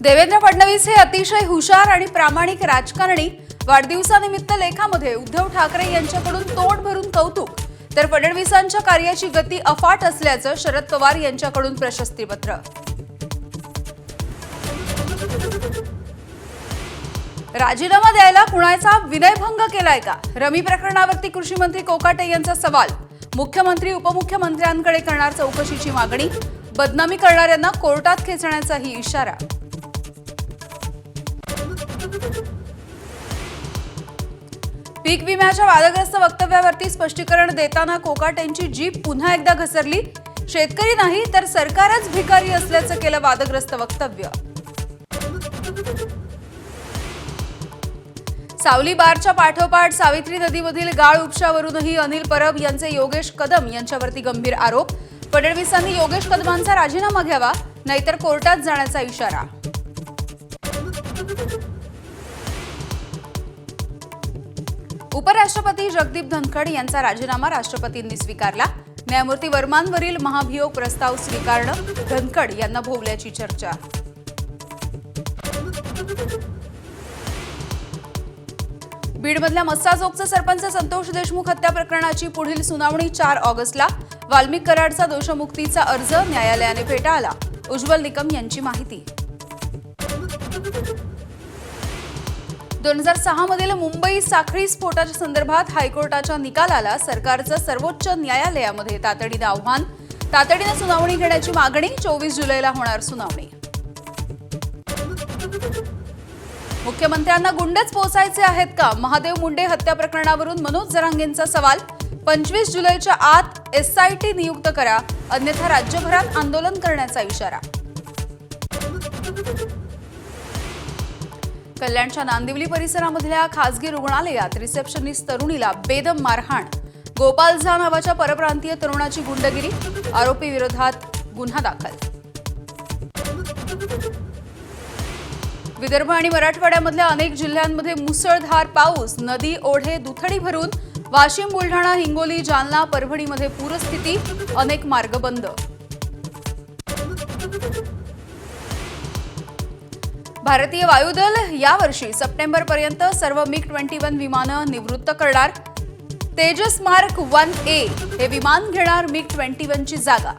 देवेंद्र फडणवीस हे अतिशय हुशार आणि प्रामाणिक राजकारणी। वाढदिवसानिमित्त लेखामध्ये उद्धव ठाकरे यांच्याकडून तोंड भरून कौतुक, तर फडणवीसांच्या कार्याची गती अफाट असल्याचं शरद पवार यांच्याकडून प्रशस्तीपत्र। राजीनामा द्यायला कुणाचा विनयभंग केलाय का? रमी प्रकरणावरती कृषी मंत्री कोकाटे यांचा सवाल। मुख्यमंत्री उपमुख्यमंत्र्यांकडे करणार चौकशीची मागणी। बदनामी करणाऱ्यांना कोर्टात खेचण्याचाही इशारा। पीक विम्याच्या वादग्रस्त वक्तव्यावरती स्पष्टीकरण देताना कोकाटेंची जीभ पुन्हा एकदा घसरली। शेतकरी नाही तर सरकारच भिकारी असल्याचं केलं वादग्रस्त वक्तव्य। सावली बारच्या पाठोपाठ सावित्री नदीमधील गाळ उपशावरूनही अनिल परब यांचे योगेश कदम यांच्यावरती गंभीर आरोप। फडणवीसांनी योगेश कदमांचा राजीनामा घ्यावा, नाहीतर कोर्टात जाण्याचा इशारा। उपराष्ट्रपती जगदीप धनखड यांचा राजीनामा राष्ट्रपतींनी स्वीकारला। न्यायमूर्ती वर्मांवरील महाभियोग प्रस्ताव स्वीकारणं, धनखड यांना भोवल्याची चर्चा। बीडमधल्या मस्साजोगचे सरपंच संतोष देशमुख हत्या प्रकरणाची पुढील सुनावणी 4 ऑगस्टला। वाल्मिक कराडचा दोषमुक्तीचा अर्ज न्यायालयाने फेटाळला। उज्ज्वल निकम यांची माहिती। 2006 मधील मुंबई साखळी स्फोटाच्या संदर्भात हायकोर्टाच्या निकालाला सरकारचं सर्वोच्च न्यायालयामध्ये तातडीनं आव्हान। तातडीनं सुनावणी घेण्याची मागणी। 24 जुलैला होणार सुनावणी। मुख्यमंत्र्यांना गुंडच पोचायचे आहेत का? महादेव मुंडे हत्या प्रकरणावरून मनोज जरांगेंचा सवाल। 25 जुलैच्या आत SIT नियुक्त करा, अन्यथा राज्यभरात आंदोलन करण्याचा इशारा। कल्याणच्या नांदिवली परिसरामधल्या खासगी रुग्णालयात रिसेप्शनिस्ट तरुणीला बेदम मारहाण। गोपाल झा नावाच्या परप्रांतीय तरुणाची गुंडगिरी। आरोपी विरोधात गुन्हा दाखल। विदर्भ आणि मराठवाड्यामधल्या अनेक जिल्ह्यांमध्ये मुसळधार पाऊस। नदी ओढे दुथडी भरून। वाशिम, बुलढाणा, हिंगोली, जालना, परभणीमध्ये पूरस्थिती। अनेक मार्ग बंद। भारतीय वायुदल यावर्षी सप्टेंबरपर्यंत सर्व MiG-21 विमानं निवृत्त करणार। तेजस मार्क 1A हे विमान घेणार MiG-21 ची जागा।